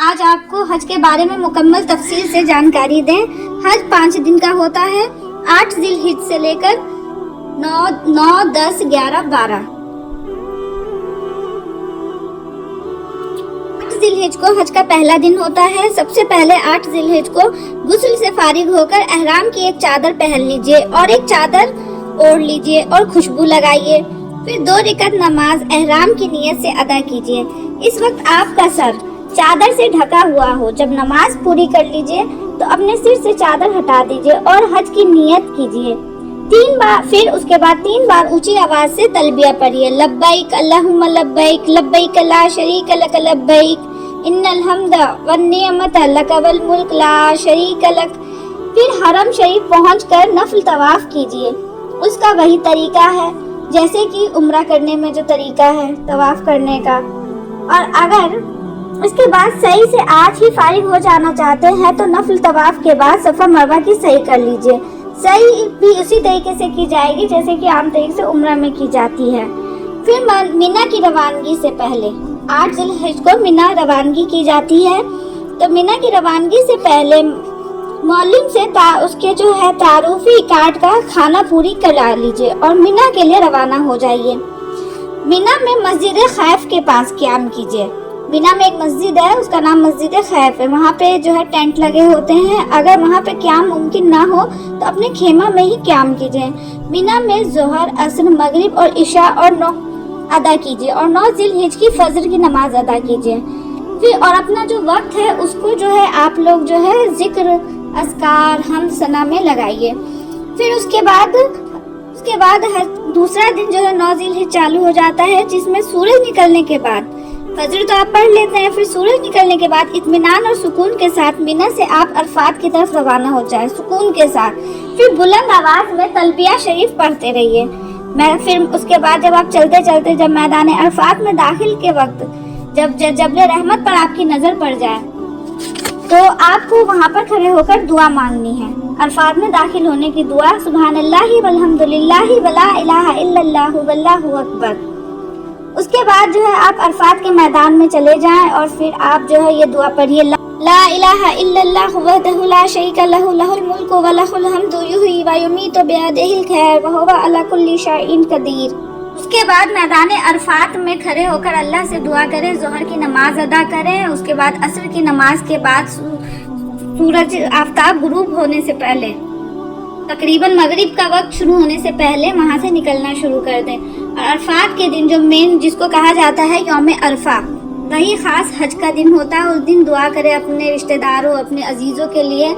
آج آپ کو حج کے بارے میں مکمل تفصیل سے جانکاری دیں۔ حج 5 دن کا ہوتا ہے، 8 ذی الحج سے لے کر 9، 10، 11، 12۔ 8 ذی الحج کو حج کا پہلا دن ہوتا ہے۔ سب سے پہلے 8 ذی الحج کو غسل سے فارغ ہو کر احرام کی ایک چادر پہن لیجئے اور ایک چادر اوڑھ لیجئے اور خوشبو لگائیے۔ پھر 2 رکعت نماز احرام کی نیت سے ادا کیجئے۔ اس وقت آپ کا سر چادر سے ڈھکا ہوا ہو۔ جب نماز پوری کر لیجئے تو اپنے سر سے چادر ہٹا دیجئے اور حج کی نیت کیجئے۔ 3 بار، پھر اس کے بعد 3 بار اونچی آواز سے تلبیہ پڑھیے، لبیک اللہم لبیک، لبیک لا شریک لک لبیک، ان الحمد والنعمت لک والملک لا شریک لک۔ پھر حرم شریف پہنچ کر نفل طواف کیجئے۔ اس کا وہی طریقہ ہے جیسے کہ عمرہ کرنے میں جو طریقہ ہے طواف کرنے کا۔ اور اگر اس کے بعد سعی سے آج ہی فارغ ہو جانا چاہتے ہیں تو نفل طواف کے بعد صفا مروہ کی سعی کر لیجئے۔ سعی بھی اسی طریقے سے کی جائے گی جیسے کہ عام طریقے سے عمرہ میں کی جاتی ہے۔ پھر مینا کی روانگی سے پہلے 8 ذی الحج کو مینا روانگی کی جاتی ہے، تو مینا کی روانگی سے پہلے معلم سے اس کے جو ہے تعارفی کارڈ کا کھانا پوری کرا لیجئے اور مینا کے لیے روانہ ہو جائیے۔ مینا میں مسجد خیف کے پاس قیام کیجئے۔ مینا میں ایک مسجد ہے، اس کا نام مسجد خیف ہے۔ وہاں پہ جو ہے ٹینٹ لگے ہوتے ہیں۔ اگر وہاں پہ قیام ممکن نہ ہو تو اپنے خیمہ میں ہی قیام کیجئے۔ مینا میں ظہر، عصر، مغرب اور عشاء ادا کیجئے اور 9 ذی الحج کی فجر کی نماز ادا کیجئے۔ پھر اور اپنا جو وقت ہے اس کو جو ہے آپ لوگ جو ہے ذکر، اذکار، حمد ثنا میں لگائیے۔ پھر اس کے بعد دوسرا دن جو ہے 9 ذی الحج چالو ہو جاتا ہے، جس میں سورج نکلنے کے بعد فجر تو آپ پڑھ لیتے ہیں، پھر سورج نکلنے کے بعد اطمینان اور سکون کے ساتھ مینا سے آپ عرفات کی طرف روانہ ہو جائیں سکون کے ساتھ۔ پھر بلند آواز میں تلبیہ شریف پڑھتے رہیے۔ پھر اس کے بعد جب آپ چلتے چلتے جب میدان عرفات میں داخل کے وقت جب جبل رحمت پر آپ کی نظر پڑ جائے تو آپ کو وہاں پر کھڑے ہو کر دعا مانگنی ہے۔ عرفات میں داخل ہونے کی دعا، سبحان اللہ والحمد للہ ولا الہ الا اللہ واللہ اکبر۔ اس کے بعد جو ہے آپ عرفات کے میدان میں چلے جائیں اور پھر آپ جو ہے یہ دعا پڑھیے، لا الہ الا اللہ وحدہ لا شریک لہ، لہ الملک و لہ الحمد یحیی و یمیت بیدہ الخیر وہو علی کل شیء قدیر۔ اس کے بعد میدان عرفات میں کھڑے ہو کر اللہ سے دعا کریں، ظہر کی نماز ادا کریں۔ اس کے بعد عصر کی نماز کے بعد سورج آفتاب غروب ہونے سے پہلے تقریباً مغرب کا وقت شروع ہونے سے پہلے وہاں سے نکلنا شروع کر دیں۔ اور عرفات کے دن جو مین جس کو کہا جاتا ہے یوم عرفہ، وہی خاص حج کا دن ہوتا ہے۔ اس دن دعا کریں اپنے رشتہ داروں، اپنے عزیزوں کے لیے،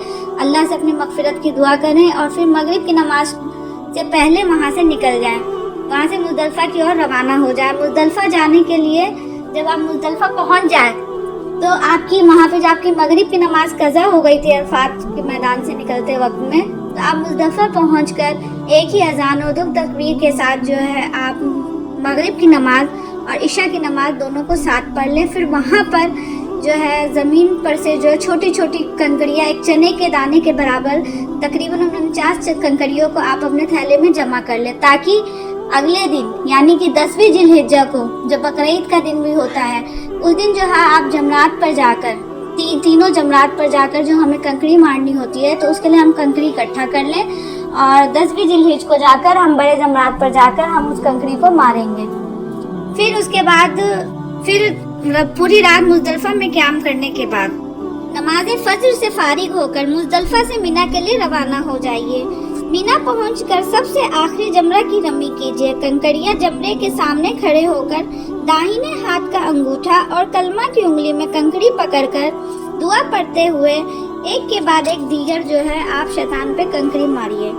اللہ سے اپنی مغفرت کی دعا کریں اور پھر مغرب کی نماز سے پہلے وہاں سے نکل جائیں، وہاں سے مزدلفہ کی اور روانہ ہو جائیں۔ مزدلفہ جانے کے لیے جب آپ مزدلفہ پہنچ جائیں تو آپ کی وہاں پہ جو آپ کی مغرب کی نماز قضا ہو گئی تھی عرفات کے میدان سے نکلتے وقت میں، تو آپ مزدلفہ پہنچ کر ایک ہی اذان و دو تکبیر کے ساتھ جو ہے آپ مغرب کی نماز اور عشاء کی نماز دونوں کو ساتھ پڑھ لیں۔ پھر وہاں پر جو ہے زمین پر سے جو چھوٹی چھوٹی کنکریاں ایک چنے کے دانے کے برابر تقریباً 49 کنکریوں کو آپ اپنے تھیلے میں جمع کر لیں، تاکہ اگلے دن یعنی کہ 10ویں ذی الحجہ کو جو بقرعید کا دن بھی ہوتا ہے، اس دن جو ہے آپ جمرات پر جا کر تینوں جمرات پر جا کر جو ہمیں کنکری مارنی ہوتی ہے، تو اس کے لیے ہم کنکری اکٹھا کر لیں اور 10ویں ذی الحجہ کو جا کر ہم بڑے جمرات پر جا کر ہم اس کنکری کو ماریں گے۔ پھر اس کے بعد پوری رات مزدلفہ میں قیام کرنے کے بعد نماز فجر سے فارغ ہو کر مزدلفہ سے مینا کے لیے روانہ ہو جائیے۔ مینا پہنچ کر سب سے آخری جمرہ کی رمی کیجیے۔ کنکریاں جمرے کے سامنے کھڑے ہو کر داہنے ہاتھ کا انگوٹھا اور کلمہ کی انگلی میں کنکری پکڑ کر دعا پڑھتے ہوئے ایک کے بعد ایک دیگر جو ہے آپ شیطان پہ کنکری ماریے۔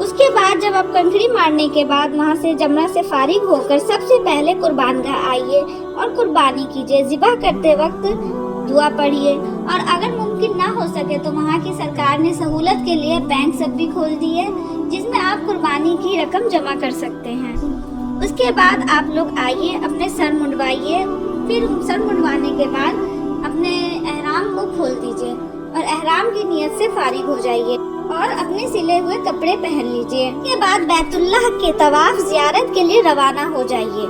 اس کے بعد جب آپ کنکری مارنے کے بعد وہاں سے جمرہ سے فارغ ہو کر سب سے پہلے قربان گاہ آئیے اور قربانی کیجیے۔ ذبح کرتے وقت دعا پڑھیے اور اگر ممکن نہ ہو سکے تو وہاں کی سرکار نے سہولت کے لیے بینک سب بھی کھول دی ہے، جس میں آپ قربانی کی رقم جمع کر سکتے ہیں۔ اس کے بعد آپ لوگ آئیے، اپنے سر منڈوائیے، پھر سر منڈوانے کے بعد اپنے احرام کو کھول دیجیے اور احرام کی نیت سے فارغ ہو جائیے اور اپنے سلے ہوئے کپڑے پہن لیجیے۔ اس کے بعد بیت اللہ کے طواف زیارت کے لیے روانہ ہو جائیے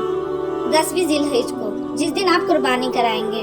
10ویں ذی الحجہ کو، جس دن آپ قربانی کرائیں گے۔